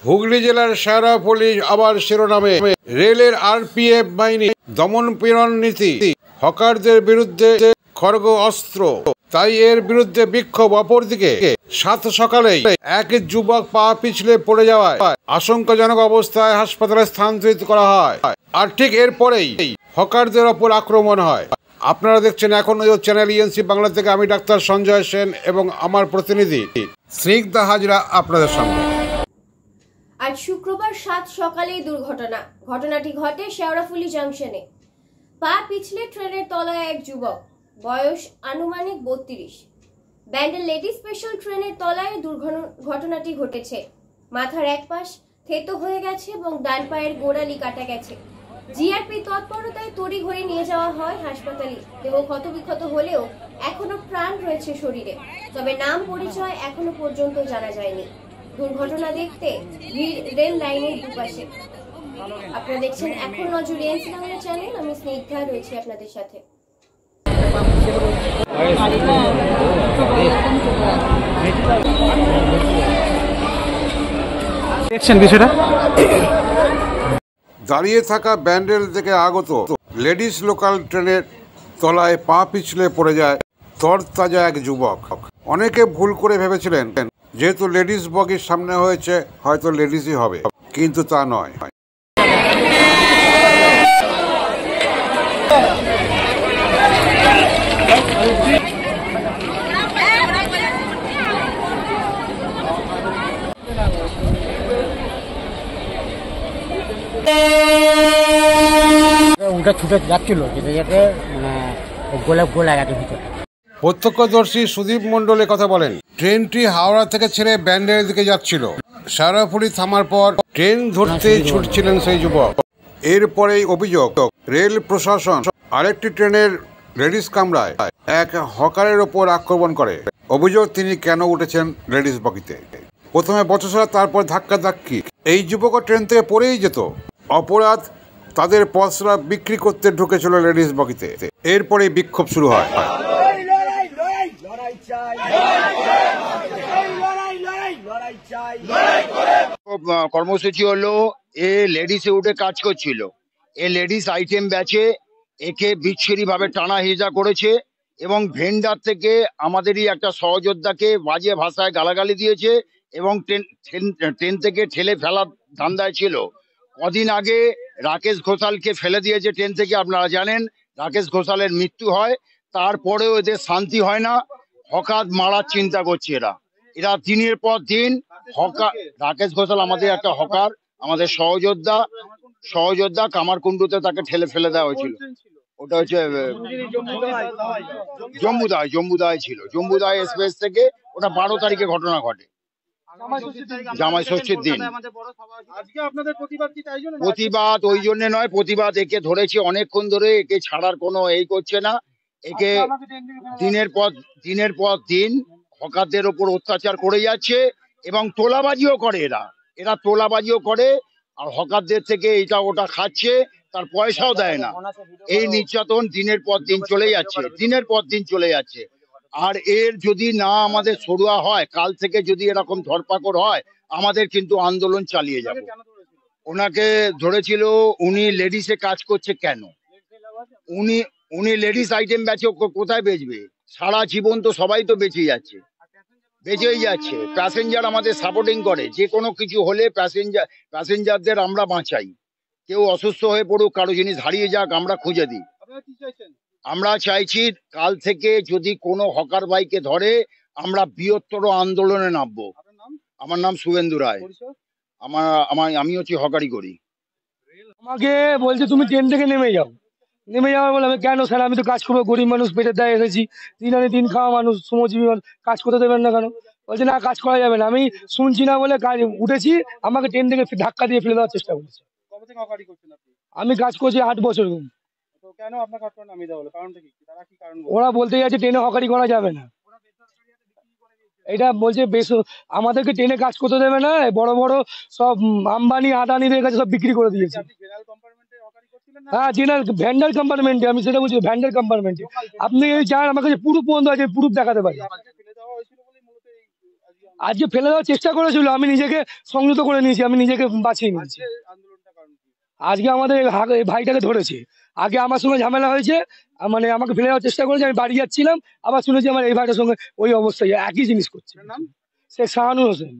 হুগলি জেলার শেওড়াফুলি আবার শিরোনামে রেলের আরপিএফ বাহিনী দমন পীড়ন নীতি, হকারদের বিরুদ্ধে খড়গ অস্ত্র, তাই এর বিরুদ্ধে বিক্ষোভ। অপরদিকে সাত সকালেই এক যুবক পা পিছলে পড়ে যাওয়ায় আশঙ্কাজনক অবস্থায় হাসপাতালে স্থানান্তরিত করা হয়, আর ঠিক এরপরেই হকারদের ওপর আক্রমণ হয়। আপনারা দেখছেন এখন চ্যানেল ইএনসি বাংলা থেকে। আমি ডাক্তার সঞ্জয় সেন এবং আমার প্রতিনিধি স্নিগ্ধা হাজরা আপনাদের সঙ্গে। আজ শুক্রবার 7 সকালে দুর্ঘটনা। ঘটনাটি ঘটে শেওড়াফুলি জাংশনে। পা পিছলে ট্রেনের তলায় এক যুবক, বয়স আনুমানিক 32। ব্যান্ডেল লেডি স্পেশাল ট্রেনের তলায় দুর্ঘটনাটি ঘটেছে। মাথার এক পাশ থেতো হয়ে গেছে এবং ডান পায়ের গোড়ালি কাটা গেছে। জিআরপি তৎপরতায় তড়িঘড়ি নিয়ে যাওয়া হয় হাসপাতালে। দেহ ক্ষতবিক্ষত হলেও এখনো প্রাণ রয়েছে শরীরে, তবে নাম পরিচয় এখনো পর্যন্ত জানা যায়নি। দুর্ঘটনা দেখতে ভিড় রেল লাইনের দুপাশে। আপনারা দেখছেন এখন নজর ইএনসি বাংলা চ্যানেল। আমি স্নিগ্ধা রয়েছি আপনাদের সাথে। দেখছেন বিষয়টা, দাঁড়িয়ে থাকা ব্যান্ডেল থেকে আগত লেডিস লোকাল ট্রেনের তলায় পা পিছলে পড়ে যায় তরতাজা এক যুবক। অনেকে ভুল করে ভেবেছিলেন যেহেতু লেডিস বগির সামনে হয়েছে হয়তো লেডিসই হবে, কিন্তু তা নয়। উল্টা ছুটে যাচ্ছিল, যেতে যেতে গোলা গেছে ভিতরে। প্রত্যক্ষদর্শী সুদীপ মণ্ডল কথা বলেন, ট্রেনটি হাওড়া থেকে ছেড়ে ব্যান্ডেলের দিকে যাচ্ছিল। শেওড়াফুলি থামার পর ট্রেন ধরতেই ছুটছিলেন সেই যুবক। এরপরেই অভিযোগ, রেল প্রশাসন আরেকটি ট্রেনের লেডিস কামরায় এক হকারের ওপর আক্রমণ করে। অভিযোগ, তিনি কেন উঠেছেন লেডিস বগিতে। প্রথমে বচসা, তারপর ধাক্কাধাক্কি। এই যুবকও ট্রেন থেকে পড়েই যেত। অপরাধ, তাদের পসরা বিক্রি করতে ঢুকেছিল লেডিস বগিতে। এরপরে বিক্ষোভ শুরু হয়। কর্মসূচি হলো, এ লেডিসে উঠে কাজ করছিল, এ লেডিস আইটেম বেচে, একে বিচ্ছিরি ভাবে টানা হেজা করেছে এবং ভেন্ডার থেকে আমাদেরই একটা সহযোদ্ধাকে বাজে ভাষায় গালাগালি দিয়েছে এবং ট্রেন থেকে ঠেলে ফেলার ধান্দায় ছিল। কদিন আগে রাকেশ ঘোষালকে ফেলে দিয়েছে ট্রেন থেকে, আপনারা জানেন। রাকেশ ঘোষালের মৃত্যু হয়, তারপরেও এদের শান্তি হয় না। হকার মারার চিন্তা করছে এরা এরা দিনের পর দিন হকার। রাকেশ ঘোষাল আমাদের একটা হকার, আমাদের সহযোদ্ধা কামারকুণ্ডুতে তাকে ঠেলে ফেলে দেওয়া হয়েছিল। ওটা হচ্ছে জম্বুদায় ছিল, জম্বুদায় এক্সপ্রেস থেকে। ওটা 12 তারিখে ঘটনা ঘটে, জামাই ষষ্ঠীর দিন। প্রতিবাদ ওই জন্য নয়, প্রতিবাদ একে ধরেছে অনেকক্ষণ ধরে, একে ছাড়ার কোনো এই করছে না। একে দিনের পর দিন হকারদের ওপর অত্যাচার করে যাচ্ছে এবং তোলাবাজিও করে। এরা তোলাবাজিও করে আর হকারদের থেকে এটা ওটা খাচ্ছে, তার পয়সাও দেয় না। এই নির্যাতন দিনের পর দিন চলে যাচ্ছে। আর এর যদি না আমাদের সরুয়া হয়, কাল থেকে যদি এরকম ধরপাকড় হয়, আমাদের কিন্তু আন্দোলন চালিয়ে যাব। ওনাকে ধরেছিল, উনি লেডিসে কাজ করছে কেন? উনি লেডিস আইটেম বেচে, কোথায় বেচবে? সারা জীবন তো সবাই তো বেঁচেই যাচ্ছে। প্যাসেঞ্জার আমাদের সাপোর্টিং করে, যে কোনো কিছু হলে প্যাসেঞ্জারদের আমরা বাঁচাই। কেউ অসুস্থ হয়ে পড়ুক, কারো জিনিস হারিয়ে যাক, আমরা খুঁজে দিই। আমরা চাইছি কাল থেকে যদি কোনো হকার ভাইকে ধরে, আমরা বৃহত্তর আন্দোলনে নামবো। আমার নাম শুভেন্দু রায়, আমি হচ্ছে হকারি করি। আমাকে বলছে তুমি ট্রেন থেকে নেমে যাও বলে, আমি কেন স্যার, আমি তো কাজ করবো, গরিব মানুষ, পেটের দায়ে এসেছি, দিন আনি দিন খাওয়া মানুষ, শ্রমজীবী কাজ করতে দেবেন না কেন? বলছে না, কাজ করা যাবে না। আমি শুনছি না বলে কাজ উঠেছি, আমাকে ট্রেন থেকে ধাক্কা দিয়ে ফেলে দেওয়ার চেষ্টা করেছে। আমি কাজ করছি 8 বছর। ওরা বলতে যাচ্ছে ট্রেনে হকারি করা যাবে না। এটা বলছে বেশ, আমাদেরকে ট্রেনে কাজ করতে দেবে না। বড় বড় সব আম্বানি আদানিদের কাছে সব বিক্রি করে দিয়েছে। হ্যাঁ, জেনারেল ভ্যান্ডার কম্পার্টমেন্টে, আমি সেটা বলছি, ভ্যান্ডার কম্পার্টমেন্টে। আপনি চান আমার কাছে প্রুফ পর্যন্ত আছে, প্রুফ দেখাতে পারি। আজকে ফেলে দেওয়ার চেষ্টা করেছিল, আমি নিজেকে সংযত করে নিয়েছি, আমি নিজেকে বাঁচিয়ে নিয়েছি। আজকে আমাদের এই ভাইটাকে ধরেছে, আগে আমার সঙ্গে ঝামেলা হয়েছে, মানে আমাকে ফেলে দেওয়ার চেষ্টা করেছে, আমি বাড়ি যাচ্ছিলাম, আবার শুনেছি আমার এই ভাইটার সঙ্গে ওই অবস্থায় একই জিনিস করছে। শেখ শাহানুর হোসেন।